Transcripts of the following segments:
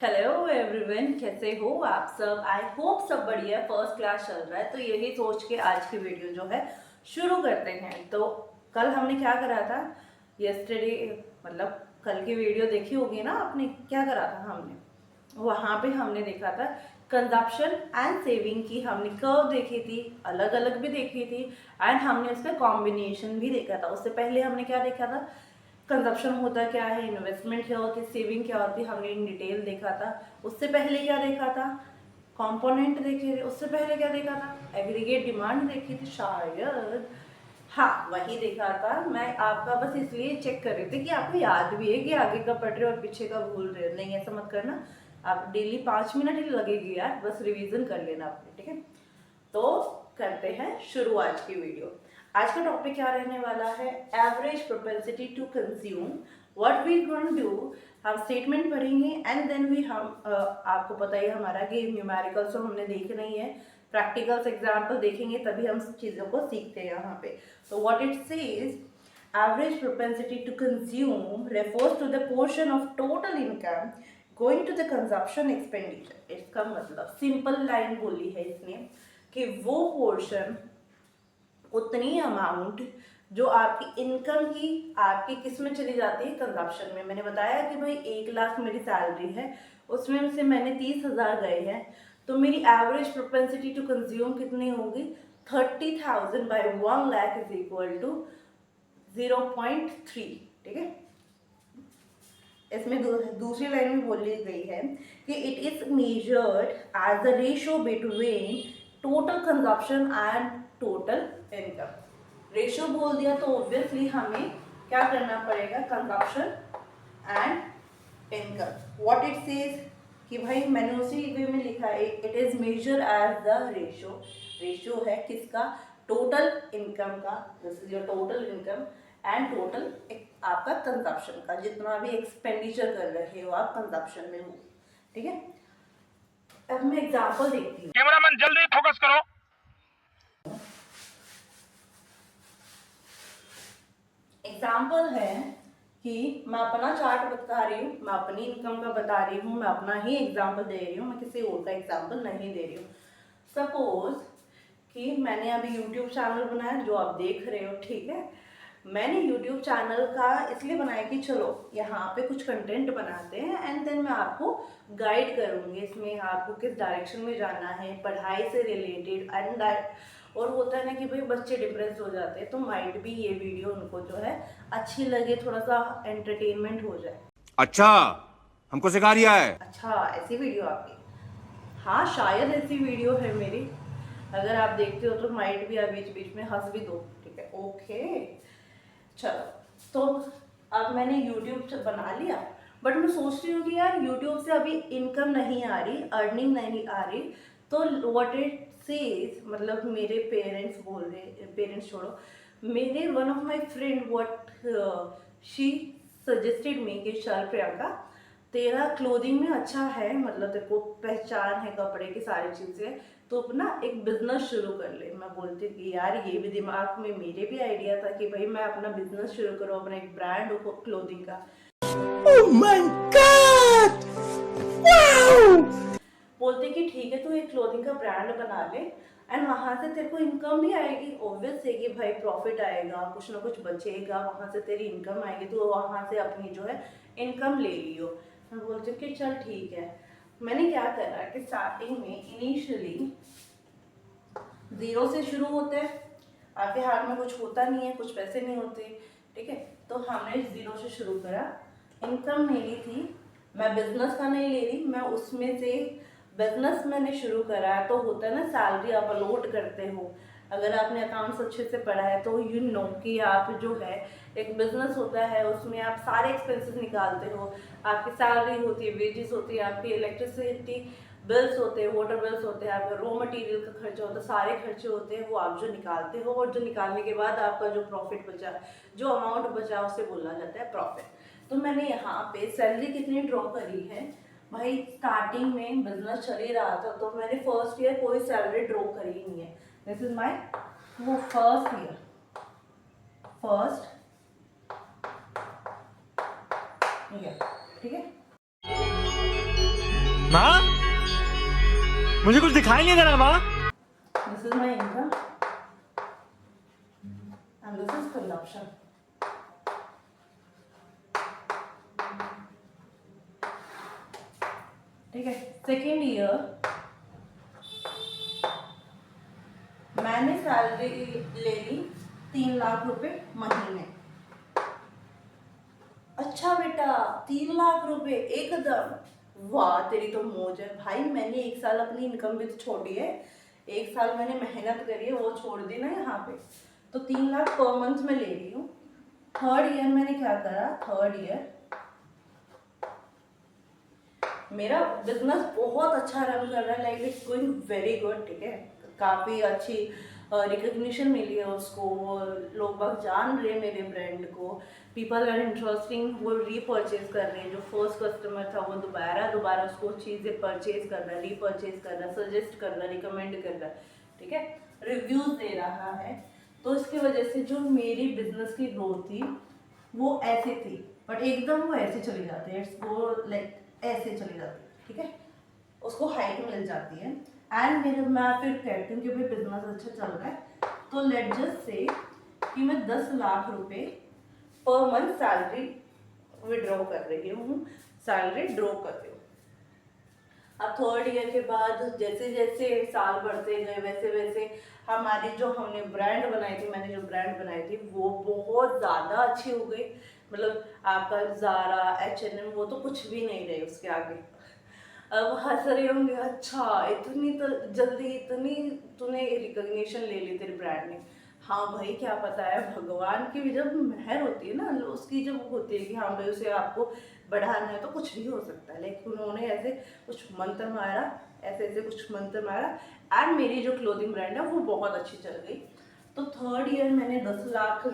Hello everyone, कैसे हो आप सब। आई होप सब बढ़िया, फर्स्ट क्लास चल रहा है। तो यही सोच के आज की वीडियो जो है शुरू करते हैं। तो कल हमने क्या करा था, यस्टरडे मतलब कल की वीडियो देखी होगी ना आपने। क्या करा था हमने, वहाँ पे हमने देखा था कंजप्शन एंड सेविंग की हमने कर्व देखी थी, अलग अलग भी देखी थी, एंड हमने उसका कॉम्बिनेशन भी देखा था। उससे पहले हमने क्या देखा था, कंजप्शन होता क्या है, इन्वेस्टमेंट क्या होती है, सेविंग क्या होती है, हमने इन डिटेल देखा था। उससे पहले क्या देखा था, कंपोनेंट देखे थे। उससे पहले क्या देखा था, एग्रीगेट डिमांड देखी थी शायद। हाँ, वही देखा था। मैं आपका बस इसलिए चेक कर रही थी कि आपको याद भी है कि आगे का पढ़ रहे हो और पीछे का भूल रहे हो। नहीं, ऐसा मत करना। आप डेली 5 मिनट ही लगेगी यार, बस रिवीजन कर लेना आपने, ठीक है। तो करते हैं शुरू आज की वीडियो। आज का टॉपिक क्या रहने वाला है, average propensity to consume. What we going do, हम स्टेटमेंट पढ़ेंगे एंड देन वी हम आपको पता ही हमारा कि न्यूमेरिकल्स तो हमने देखना ही है, प्रैक्टिकल्स एग्जाम्पल देखेंगे तभी हम चीज़ों को सीखते हैं यहाँ पे। तो what it says, average propensity to consume refers to the portion of total income going to the consumption expenditure. इसका मतलब सिंपल लाइन बोली है इसने कि वो पोर्शन, उतनी अमाउंट जो आपकी इनकम की आपकी किस में चली जाती है, कंजप्शन में। मैंने बताया कि भाई 1 लाख मेरी सैलरी है, उसमें से मैंने 30,000 गए हैं, तो मेरी एवरेज प्रोपेंसिटी टू कंज्यूम कितनी होगी, 30,000 by 1 lakh is equal to 0.3। ठीक है, इसमें दूसरी लाइन में बोली गई है कि it is measured as the ratio between total consumption and total income. Ratio बोल दिया तो ऑब्वियसली हमें क्या करना पड़ेगा, consumption and income. What it says कि भाई मैंने उसी वे में लिखा है, it is measure as the ratio. Ratio है किसका, टोटल इनकम का, this is your total income and total आपका कंजप्शन का, जितना भी एक्सपेंडिचर कर रहे हो आप कंजप्शन में हो। ठीक है, अब मैं एग्जांपल देखती हूँ। कैमरामैन जल्दी फोकस करो। एग्जाम्पल है कि मैं अपना चार्ट बता रही हूँ, मैं अपनी इनकम का बता रही हूँ, मैं अपना ही एग्जाम्पल दे रही हूँ, मैं किसी और का एग्जाम्पल नहीं दे रही हूँ। सपोज कि मैंने अभी यूट्यूब चैनल बनाया जो आप देख रहे हो, ठीक है। मैंने यूट्यूब चैनल का इसलिए बनाया कि चलो यहाँ पे कुछ कंटेंट बनाते हैं एंड देन मैं आपको गाइड करूँगी इसमें आपको किस डायरेक्शन में जाना है, पढ़ाई से रिलेटेड एंड और होता है ना कि भाई बच्चे डिप्रेस हो जाते हैं, तो माइट भी ये वीडियो उनको जो है अच्छी लगे, थोड़ा सा एंटरटेनमेंट हो जाए। अच्छा, हमको सिखा रिया है। अच्छा, ऐसी वीडियो आपकी, हाँ शायद ऐसी वीडियो है मेरी। अगर आप देखते हो तो माइट भी आप बीच बीच में हंस भी दो, ठीक है, ओके। चलो, तो अब मैंने यूट्यूब से बना लिया, बट मैं सोच रही हूँ कि यार यूट्यूब से अभी इनकम नहीं आ रही, अर्निंग नहीं आ रही। तो व्हाट इट सेज, मतलब मेरे पेरेंट्स बोल रहे, पेरेंट्स छोड़ो, मेरे one of my friend what she suggested me कि चल प्रियंका, तेरा क्लोथिंग में अच्छा है, मतलब तेरे को पहचान है कपड़े की सारी चीज़ें, तो अपना एक बिजनेस शुरू कर ले। मैं बोलती कि यार ये भी दिमाग में मेरे भी आइडिया था कि भाई मैं अपना बिजनेस शुरू करूँ, अपना एक ब्रांड हो क्लोथिंग का। Oh my God! Wow! बोलते कि ठीक है तू एक क्लोथिंग का ब्रांड बना ले एंड वहाँ से तेरे को इनकम भी आएगी। ऑब्वियस है कि भाई प्रॉफिट आएगा, कुछ ना कुछ बचेगा, वहाँ से तेरी इनकम आएगी, तो वहाँ से अपनी जो है इनकम ले लियो। मैं बोलती हूँ कि चल ठीक है। मैंने क्या करा कि स्टार्टिंग में इनिशियली जीरो से शुरू होते हैं, आपके हाथ में कुछ होता नहीं है, कुछ पैसे नहीं होते, ठीक है। तो हमने जीरो से शुरू करा, इनकम मेरी थी, मैं बिजनेस का नहीं ले रही, मैं उसमें से बिजनेस मैंने शुरू करा। तो होता है ना, सैलरी आप अपलोड करते हो, अगर आपने अकाउंट्स अच्छे से पढ़ा है तो यू नो कि आप जो है एक बिजनेस होता है उसमें आप सारे एक्सपेंसेस निकालते हो, आपकी सैलरी होती है, वेजेस होती है, आपकी इलेक्ट्रिसिटी बिल्स होते हैं, वाटर बिल्स होते हैं, आपका रॉ मटेरियल का खर्चा होता है, सारे खर्चे होते हैं, वो आप जो निकालते हो, और जो निकालने के बाद आपका जो प्रॉफिट बचा, जो अमाउंट बचा, उसे बोला जाता है प्रॉफिट। तो मैंने यहाँ पे सैलरी कितनी ड्रॉ करी है भाई, स्टार्टिंग में बिजनेस चल ही रहा था तो मैंने फर्स्ट ईयर कोई सैलरी ड्रॉ करी ही नहीं है। दिस इज माई वो फर्स्ट ईयर, फर्स्ट ईयर, ठीक है। माँ, मुझे कुछ दिखाई नहीं दे रहा माँ। This is my income and this is consumption. ठीक है, सेकेंड ईयर मैंने सैलरी ले ली 3 लाख रुपए महीने। अच्छा बेटा 3 लाख रुपए एकदम, वाह तेरी तो मौज है भाई। मैंने 1 साल अपनी इनकम भी तो छोड़ी है, 1 साल मैंने मेहनत करी है वो छोड़ दी ना यहाँ पे, तो 3 लाख पर मंथ में ले रही हूँ। थर्ड ईयर मैंने क्या करा, थर्ड ईयर मेरा बिजनेस बहुत अच्छा रन कर रहा है, like it's going very good. ठीक है, काफ़ी अच्छी रिकग्निशन मिली है उसको, लोग बाग जान रहे हैं मेरे ब्रांड को, पीपल आर इंटरेस्टिंग, वो रीपरचेज कर रहे हैं। जो फर्स्ट कस्टमर था वो दोबारा उसको चीज़ें परचेज कर रहा है, रीपरचेज कर रहा है, सजेस्ट कर रहा है, रिकमेंड कर रहा है, ठीक है, रिव्यूज़ दे रहा है। तो इसकी वजह से जो मेरी बिजनेस की ग्रोथ थी वो ऐसे थी, बट एकदम वो ऐसे चली जाती है, इट्स गो लाइक ऐसे चली जाती है, ठीक है, उसको हाइट मिल जाती है। एंड मेरे मैं फिर कहती हूँ कि भाई बिजनेस अच्छा चल रहा है, तो लेट जस्ट से कि मैं 10 लाख रुपए पर मंथ सैलरी विड्रॉ कर रही हूँ, सैलरी ड्रॉ कर रही हूँ। अब थर्ड ईयर के बाद जैसे जैसे साल बढ़ते गए वैसे वैसे हमारी जो हमने ब्रांड बनाई थी, मैंने जो ब्रांड बनाई थी वो बहुत ज़्यादा अच्छी हो गई। मतलब आपका ज़ारा, H&M वो तो कुछ भी नहीं रहे उसके आगे। अब हंस रहे होंगे, अच्छा इतनी तो जल्दी इतनी तूने रिकग्निशन ले ली तेरे ब्रांड ने। हाँ भाई, क्या पता है, भगवान की भी जब मेहर होती है ना, उसकी जब होती है कि हाँ भाई उसे आपको बढ़ाना है तो कुछ भी हो सकता है। लेकिन उन्होंने ऐसे कुछ मंत्र मारा, ऐसे कुछ मंत्र मारा, एंड मेरी जो क्लोथिंग ब्रांड है वो बहुत अच्छी चल गई। तो थर्ड ईयर मैंने 10 lakh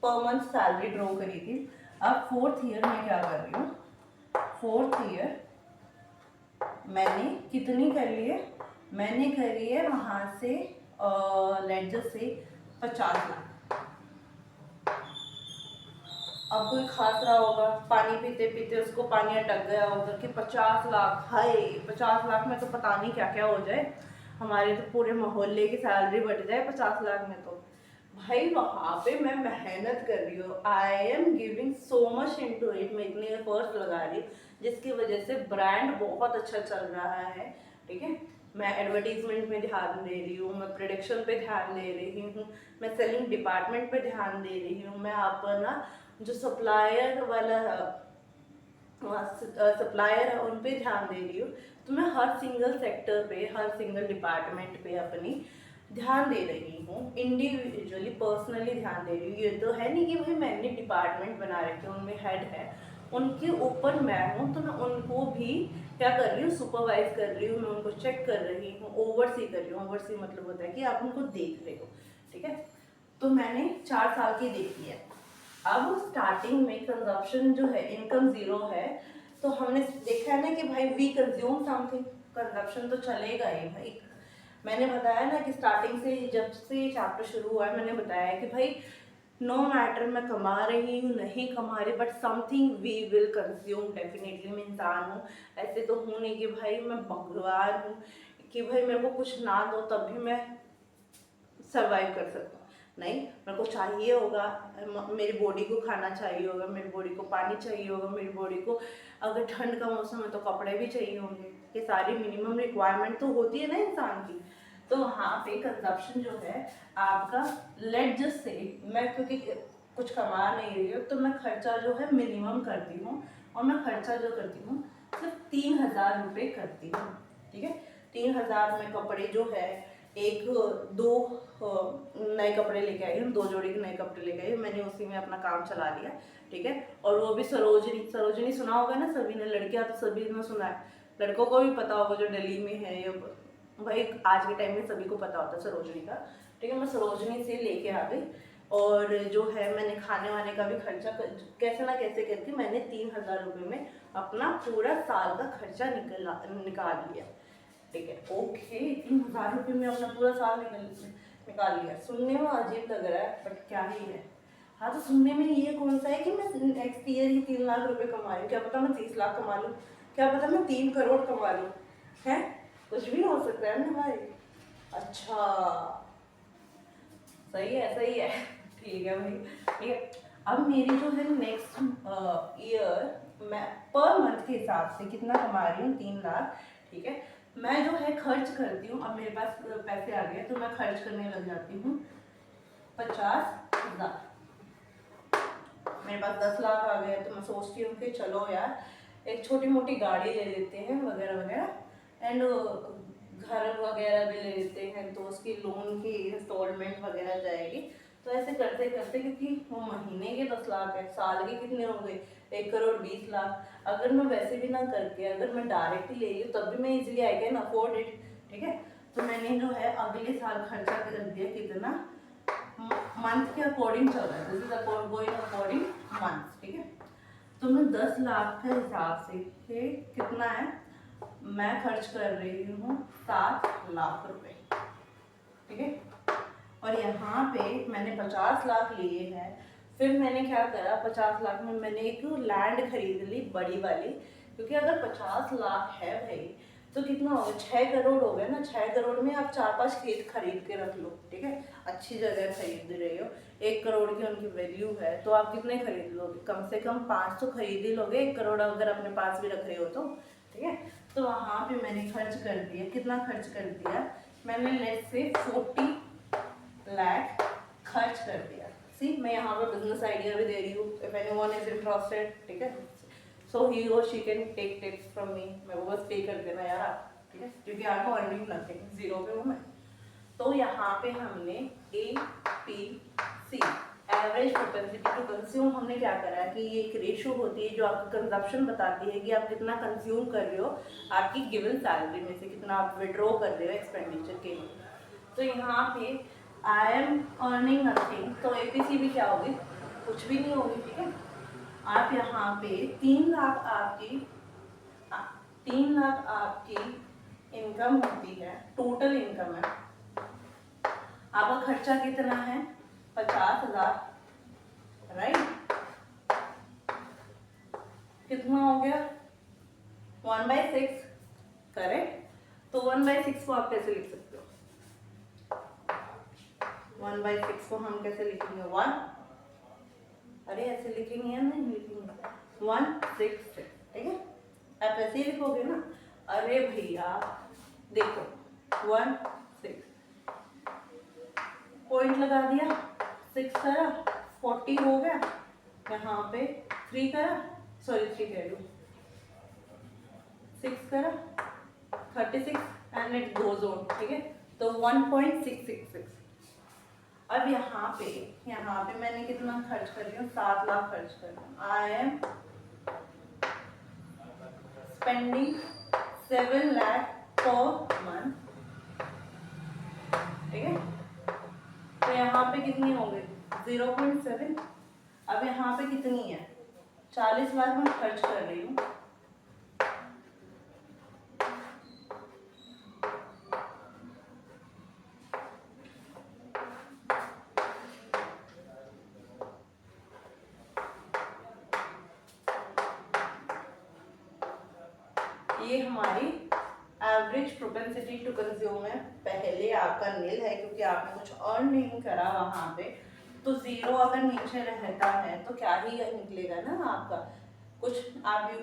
per month salary draw करी थी। अब फोर्थ ईयर में क्या कर रही हूँ, फोर्थ ईयर मैंने कितनी कर ली है, मैंने करी है वहाँ से लेट जस्ट से 50 लाख। अब कोई खास रहा होगा, पानी पीते पीते उसको पानी अटक गया होगा कि 50 लाख, हाय 50 लाख में तो पता नहीं क्या क्या हो जाए, हमारे तो पूरे मोहल्ले की सैलरी बढ़ जाए 50 लाख में। तो भाई वहाँ पे मैं मेहनत कर रही हूँ, I am giving so much into it, मैं इतने एफर्ट्स लगा रही हूँ जिसकी वजह से ब्रांड बहुत अच्छा चल रहा है। ठीक है, मैं एडवर्टीजमेंट में ध्यान दे रही हूँ, मैं प्रोडक्शन पे ध्यान दे रही हूँ, मैं सेलिंग डिपार्टमेंट पे ध्यान दे रही हूँ, मैं अपना जो सप्लायर वाला सप्लायर है उन पे ध्यान दे रही हूँ। तो मैं हर सिंगल सेक्टर पे, हर सिंगल डिपार्टमेंट पे अपनी ध्यान दे रही हूँ, इंडिविजुअली पर्सनली ध्यान दे रही हूँ। ये तो है नहीं कि भाई मैंने डिपार्टमेंट बना रखे उनमें हेड है, उनके ऊपर मैं हूँ, तो मैं उनको भी क्या कर रही हूँ, सुपरवाइज कर रही हूँ, मैं उनको चेक कर रही हूँ, ओवरसी कर रही हूँ। ओवरसी मतलब होता है कि आप उनको देख रहे हो। ठीक है, तो मैंने 4 साल की देखी है। अब स्टार्टिंग में कंजप्शन जो है, इनकम जीरो है, तो हमने देखा है ना कि भाई वी कंज्यूम समथिंग, कंजप्शन तो चलेगा ही भाई। मैंने बताया ना कि स्टार्टिंग से जब से चैप्टर शुरू हुआ है मैंने बताया कि भाई नो मैटर मैं कमा रही हूँ नहीं कमा रही, but something we will consume definitely. मैं इंसान हूँ, ऐसे तो हूँ नहीं कि भाई मैं भगवान हूँ कि भाई मेरे को कुछ ना दो तब भी मैं सर्वाइव कर सकता हूँ। नहीं, मेरे को चाहिए होगा, मेरी बॉडी को खाना चाहिए होगा, मेरी बॉडी को पानी चाहिए होगा, मेरी बॉडी को अगर ठंड का मौसम है तो कपड़े भी चाहिए होंगे। ये सारी मिनिमम रिक्वायरमेंट तो होती है ना इंसान की। तो वहाँ पे कंजप्शन जो है आपका, लेट जस्ट से मैं क्योंकि कुछ कमा नहीं रही हूँ तो मैं खर्चा जो है मिनिमम करती हूँ, और मैं खर्चा जो करती हूँ सिर्फ 3,000 रुपये करती हूँ। ठीक है, 3,000 में कपड़े जो है, एक दो नए कपड़े लेके आई हूँ, 2 जोड़ी के नए कपड़े लेके आई हूँ, मैंने उसी में अपना काम चला लिया। ठीक है, और वो भी सरोजनी सुना होगा ना सभी ने, लड़कियां तो सभी ने सुना है, लड़कों को भी पता होगा जो दिल्ली में है, या भाई आज के टाइम में सभी को पता होता है सरोजनी का। ठीक है, मैं सरोजनी से लेके आ गई, और जो है मैंने खाने वाने का भी खर्चा कैसे ना कैसे करके मैंने 3,000 रुपये में अपना पूरा साल का खर्चा निकाल लिया। ठीक है, ओके, 3,000 रुपये में अपना पूरा साल निकाल लिया। सुनने में अजीब लग रहा है बट क्या ही है। हाँ, तो सुनने में ये कौन सा है कि मैं नेक्स्ट ईयर ही 3 लाख रुपए कमा रही हूँ, क्या पता मैं 30 लाख कमा लूँ, क्या पता मैं 3 करोड़ कमा लूँ। है, कुछ भी हो सकता है ना भाई। अच्छा सही है सही है, ठीक है भाई ठीक है। अब मेरी जो है नेक्स्ट ईयर मैं पर मंथ के हिसाब से कितना कमा रही हूँ, 3 लाख, ठीक है। मैं जो है खर्च करती हूँ, अब मेरे पास पैसे आ गए तो मैं खर्च करने लग जाती हूँ 50,000। मेरे पास 10 लाख आ गए तो मैं सोचती हूँ कि चलो यार एक छोटी मोटी गाड़ी ले लेते हैं वगैरह वगैरह, एंड घर वगैरह भी ले लेते हैं तो उसकी लोन की इंस्टॉलमेंट वगैरह जाएगी। तो ऐसे करते करते, क्योंकि वो महीने के 10 लाख है, साल के कितने हो गए, 1,20,00,000। अगर मैं वैसे भी ना करके अगर मैं डायरेक्ट ही ले रही हूँ तब भी मैं easily I can afford it, ठीक है। तो मैंने जो है अगले साल खर्चा कर दिया कितना, मंथ के अकॉर्डिंग चल रहा है, this is going according month, ठीक है। तो मैं 10 लाख के हिसाब से ये कितना है, मैं खर्च कर रही हूँ 7 लाख रुपए, ठीक है। और यहाँ पे मैंने 50 लाख लिए हैं। फिर मैंने क्या करा, 50 लाख में मैंने एक लैंड खरीद ली बड़ी वाली, क्योंकि अगर 50 लाख है भाई तो कितना होगा, 6 करोड़ हो गया ना। 6 करोड़ में आप 4-5 खेत खरीद के रख लो, ठीक है। अच्छी जगह खरीद रहे हो, 1 करोड़ की उनकी वैल्यू है तो आप कितने खरीद लोगे, कम से कम 5 तो खरीद ही लोगे, 1 करोड़ अगर अपने पास भी रख रहे हो तो, ठीक है। तो वहाँ पे मैंने खर्च कर दिया, कितना खर्च कर दिया मैंने, लेट्स से 40 लाख खर्च कर दिया। सी मैं यहाँ पे बिजनेस आइडिया भी दे रही हूँ, इफ एनीवन इज इंटरेस्टेड, ठीक है, सो ही और she can take tips from me. मैं वो बस पे कर देना यार आप, ठीक है, क्योंकि आपको अर्निंग नथिंग, जीरो पे हूँ मैं। तो यहाँ पे हमने APC average propensity to consume हमने क्या करा है कि ये एक रेशो होती है जो आपको कंजप्शन बताती है कि आप कितना कंज्यूम कर रहे हो आपकी गिवन सैलरी में से, कितना आप विड्रॉ कर रहे हो एक्सपेंडिचर के लिए। तो यहाँ पे आई एम अर्निंग नथिंग, तो APC भी क्या होगी, कुछ भी नहीं होगी, ठीक है। आप यहाँ पे 3 लाख आपकी इनकम होती है, टोटल इनकम है। आपका खर्चा कितना है, 50,000, राइट। कितना हो गया, 1/6, करेक्ट। तो 1/6 को आप कैसे लिख सकते हो, 1/6 को हम कैसे लिखेंगे, 1, अरे ऐसे लिखेंगे या नहीं लिखेंगे, 1/6, ठीक है। आप ऐसे ही लिखोगे ना, अरे भैया देखो 1/6 पॉइंट लगा दिया, 6 करा, 40 हो गया, यहाँ पे 3 करा, सॉरी 3 कह रही हूँ, 6 करा, 36 एंड इट गोज ऑन, ठीक है। तो 1.666। अब यहाँ पे मैंने कितना खर्च कर रही हूँ, 7 लाख खर्च कर रही हूँ। I am spending 7 lakh per month, ठीक है। तो यहाँ पे कितनी हो गई, 0.7। अब यहाँ पे कितनी है, 40 लाख मैं खर्च कर रही हूँ। ये हमारी एवरेज प्रोपेंसिटी टू कंज्यूम है। पहले आपका नील है क्योंकि आपने कुछ अर्न नहीं करा वहाँ पे, तो 0 अगर नीचे रहता है तो क्या ही निकलेगा ना आपका कुछ, आप you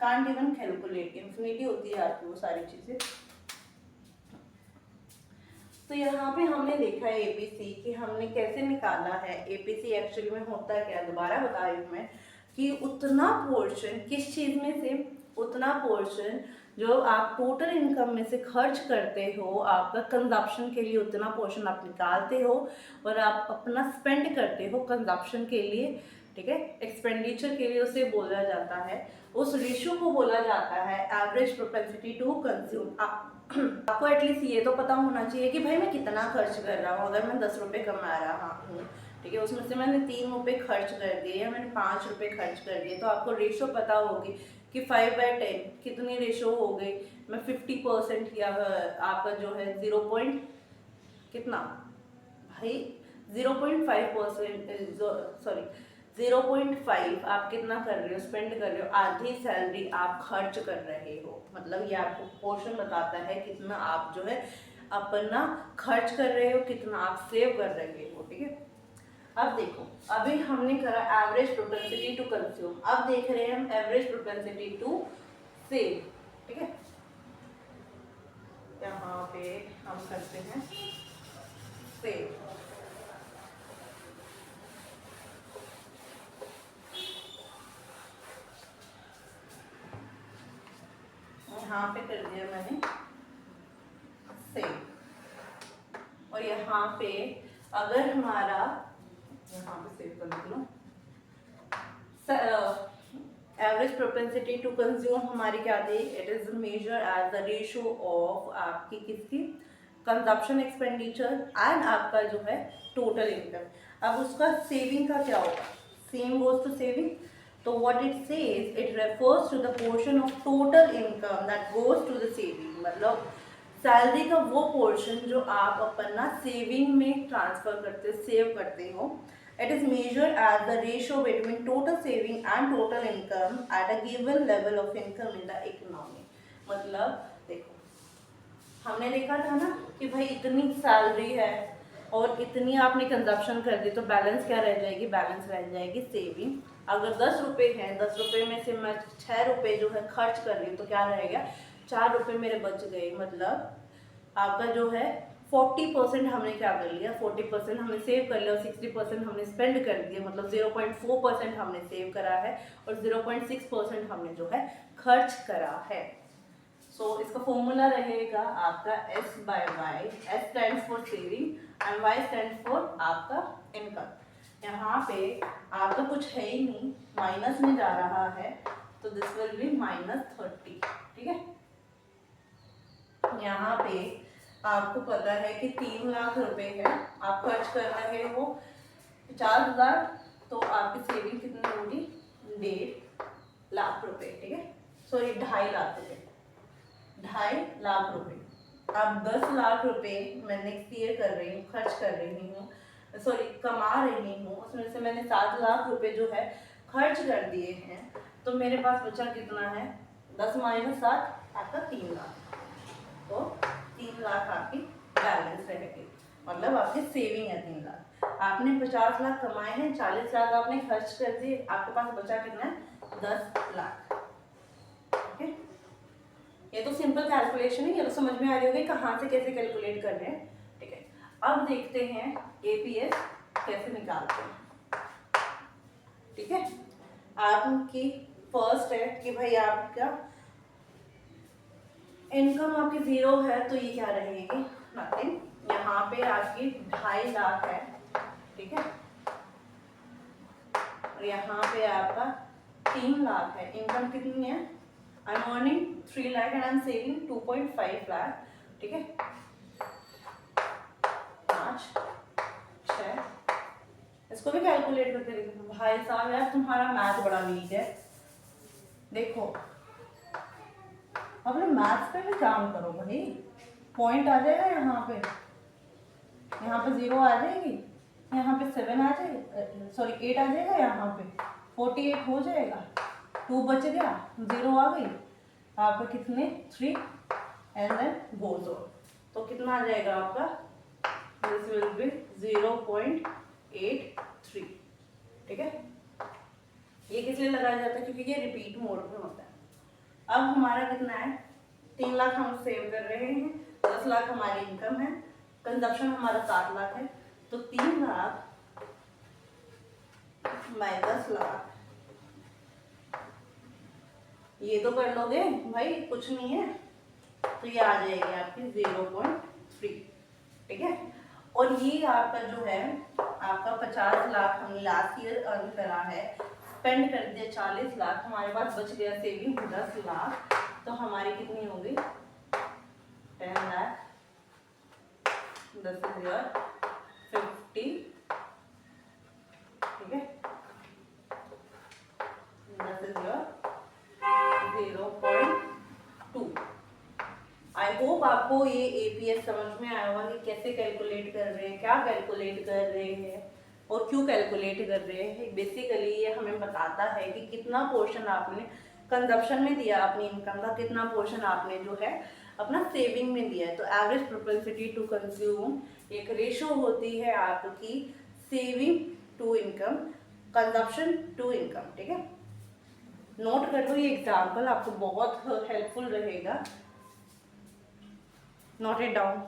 can't even calculate, infinity होती है आपकी वो सारी चीज़ें। तो यहाँ पे हमने देखा है APC कि हमने कैसे निकाला है। APC एक्चुअली में होता क्या, दोबारा बता रही हूँ मैं, कि उतना पोर्शन किस चीज़ में से, उतना पोर्शन जो आप टोटल इनकम में से खर्च करते हो, आपका कंजप्शन के लिए उतना पोर्शन आप निकालते हो और आप अपना स्पेंड करते हो कंजप्शन के लिए, ठीक है, एक्सपेंडिचर के लिए, उसे बोला जाता है, उस रेशियो को बोला जाता है एवरेज प्रोपेंसिटी टू कंज्यूम। आपको एटलीस्ट ये तो पता होना चाहिए कि भाई मैं कितना खर्च कर रहा हूँ। अगर मैं 10 रुपये कमा रहा हूँ, ठीक है, उसमें से मैंने 3 रुपये खर्च कर दिए या मैंने 5 रुपये खर्च कर दिए, तो आपको रेशो पता होगी कि 5/10 कितनी रेशो हो गई। मैं 50% या आपका जो है 0 पॉइंट कितना भाई 0.5%, सॉरी 0.5 आप कितना कर रहे हो, स्पेंड कर रहे हो, आधी सैलरी आप खर्च कर रहे हो। मतलब ये आपको पोर्शन बताता है कितना आप जो है अपना खर्च कर रहे हो, कितना आप सेव कर रहे हो। ठीक है, अब देखो, अभी हमने करा एवरेज प्रोपेंसिटी टू कंज्यूम, अब देख रहे हैं हम एवरेज प्रोपेंसिटी टू सेव। ठीक है, यहाँ पे हम करते हैं सेव। यहाँ पे कर दिया मैंने सेव, और यहाँ पे अगर हमारा, यहाँ पे सेव कर लो, एवरेज प्रोपेंसिटी टू कंज्यूम हमारी क्या थी, it is measure as the ratio of आपकी किसकी, कंजप्शन एक्सपेंडिचर एंड आपका जो है टोटल इनकम। अब उसका सेविंग का क्या होगा, सेम गोज टू सेविंग, तो what it says, it refers to the portion of total income that goes to the saving. मतलब सैलरी का वो पोर्शन जो आप अपना सेविंग में ट्रांसफर करते, सेव करते हो। It is measured as the ratio between total saving and total income at a given level of income in the economy। मतलब देखो, हमने देखा था ना कि भाई इतनी सैलरी है और इतनी आपने कंजप्शन कर दी, तो बैलेंस क्या रह जाएगी, बैलेंस रह जाएगी सेविंग। अगर 10 रुपये हैं, 10 रुपये में से मैं 6 रुपये जो है खर्च कर रही हूँ, तो क्या रहेगा, 4 रुपये मेरे बच गए। मतलब आपका जो है 40% हमने क्या कर लिया, 40% हमने सेव कर लिया और 60% हमने स्पेंड कर दिया। मतलब 0.4% हमने सेव करा है और 0.6% हमने जो है खर्च करा है। सो इसका फॉर्मूला रहेगा आपका S/Y। S stands for saving and Y stands for आपका इनकम। यहाँ पे आपका कुछ है ही नहीं, माइनस में जा रहा है, तो दिस विल बी -30। ठीक है, यहाँ पे आपको पता है कि 3 लाख रुपए है, आप खर्च कर रहे हो 50,000, तो आपकी सेविंग कितनी होगी, 1.5 लाख रुपए। ठीक है, सॉरी 2.5 लाख रुपए, 2.5 लाख रुपए। अब 10 लाख रुपए मैं नेक्स्ट ईयर कर रही हूँ, खर्च कर रही हूँ, सॉरी कमा रही हूँ, उसमें से मैंने 7 लाख रुपए जो है खर्च कर दिए हैं, तो मेरे पास बचा कितना है, 10 - 7 आपका 3 लाख। तो 3 लाख आपकी बैलेंस रहेगी, मतलब आपकी सेविंग है 3 लाख। आपने 50 लाख कमाए हैं, 40 लाख आपने खर्च कर दिए, आपके पास बचा कितना है, 10 लाख। ओके, ये तो सिंपल कैलकुलेशन है, ये तो समझ में आ रही होगी कहाँ से कैसे कैलकुलेट कर रहे हैं। ठीक है, अब देखते हैं APS कैसे निकालते हैं। ठीक है, आपकी फर्स्ट है कि भाई आपका इनकम आपकी 0 है, तो ये क्या रहेगी, नथिंग। यहाँ पे आपकी 2.5 लाख है। ठीक है, और यहाँ पे आपका 3 लाख है। इनकम कितनी है, I am earning 3 lakh and I am saving 2.5 lakh. ठीक है, 5, 6, इसको भी कैलकुलेट करके देखो। भाई साहब यार तुम्हारा मैथ बड़ा वीक है। देखो अपने मैथ्स पे भी काम करो भाई, पॉइंट आ जाएगा यहाँ पे 0 आ जाएगी, यहाँ पे 7 आ जाएगा, सॉरी 8 आ जाएगा, यहाँ पे 48 हो जाएगा, 2 बच गया, 0 आ गई, आपका कितने 3 एंड देन गोज ऑन, तो कितना आ जाएगा आपका, दिस विल बी 0.83। ठीक है, ये किस लिए लगाया जाता है, क्योंकि ये रिपीट मोड में होता है। अब हमारा कितना है, 3 लाख हम सेव कर रहे हैं, 10 लाख हमारी इनकम है, कंजप्शन हमारा 7 लाख है, तो 3 लाख बाय 10 लाख, ये तो कर लोगे भाई, कुछ नहीं है, तो ये आ जाएगी आपकी 0.3। ठीक है, और ये आपका जो है आपका 50 लाख हमने लास्ट ईयर अर्न करा है, स्पेंड कर दिया 40 लाख, हमारे पास बच गया सेविंग 10 लाख, तो हमारी कितनी होगी 10 लाख, 10,050। ठीक है, 10,002। आई होप आपको ये APS समझ में आया होगा कि कैसे कैलकुलेट कर रहे हैं, क्या कैलकुलेट कर रहे हैं। और क्यों कैलकुलेट कर रहे हैं। बेसिकली ये हमें बताता है कि कितना पोर्शन आपने कंजप्शन में दिया अपनी इनकम का, कितना पोर्शन आपने जो है अपना सेविंग में दिया है। तो एवरेज प्रोपेंसिटी टू कंज्यूम एक रेशो होती है आपकी saving to income, consumption to income, ठीक है। नोट कर लो ये एग्जाम्पल, आपको बहुत हेल्पफुल रहेगा। Note it down.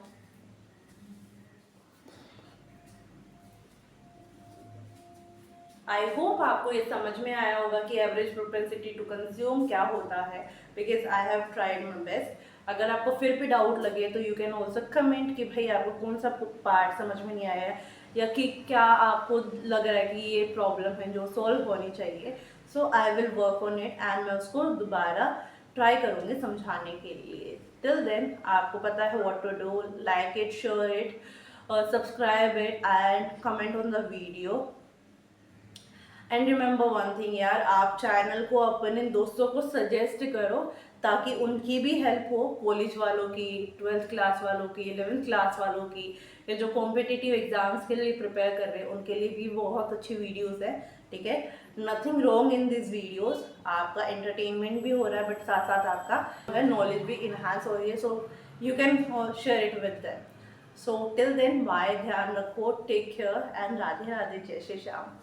I hope आपको ये समझ में आया होगा कि एवरेज प्रोपेंसिटी टू कंज्यूम क्या होता है, because I have tried my best. अगर आपको फिर भी डाउट लगे तो यू कैन ऑल्सो कमेंट कि भाई आपको कौन सा पार्ट समझ में नहीं आया है, या कि क्या आपको लग रहा है कि ये प्रॉब्लम है जो सॉल्व होनी चाहिए। So I will work on it and मैं उसको दोबारा ट्राई करूँगी समझाने के लिए। टिल देन आपको पता है what to do, like it, share it, subscribe it and comment on the video. And remember one thing यार, आप चैनल को अपने दोस्तों को सजेस्ट करो ताकि उनकी भी हेल्प हो, कॉलेज वालों की, 12th क्लास वालों की, 11th क्लास वालों की, या जो कॉम्पिटिटिव एग्जाम्स के लिए प्रिपेयर कर रहे हैं उनके लिए भी बहुत अच्छी वीडियोस है, ठीक है। Nothing wrong in this videos, आपका एंटरटेनमेंट भी हो रहा है बट साथ साथ आपका नॉलेज भी इन्हांस हो रही है। So you can share it with them. So till then bye, ध्यान रखो, take care and Radhe Radhe, जय श्री श्याम।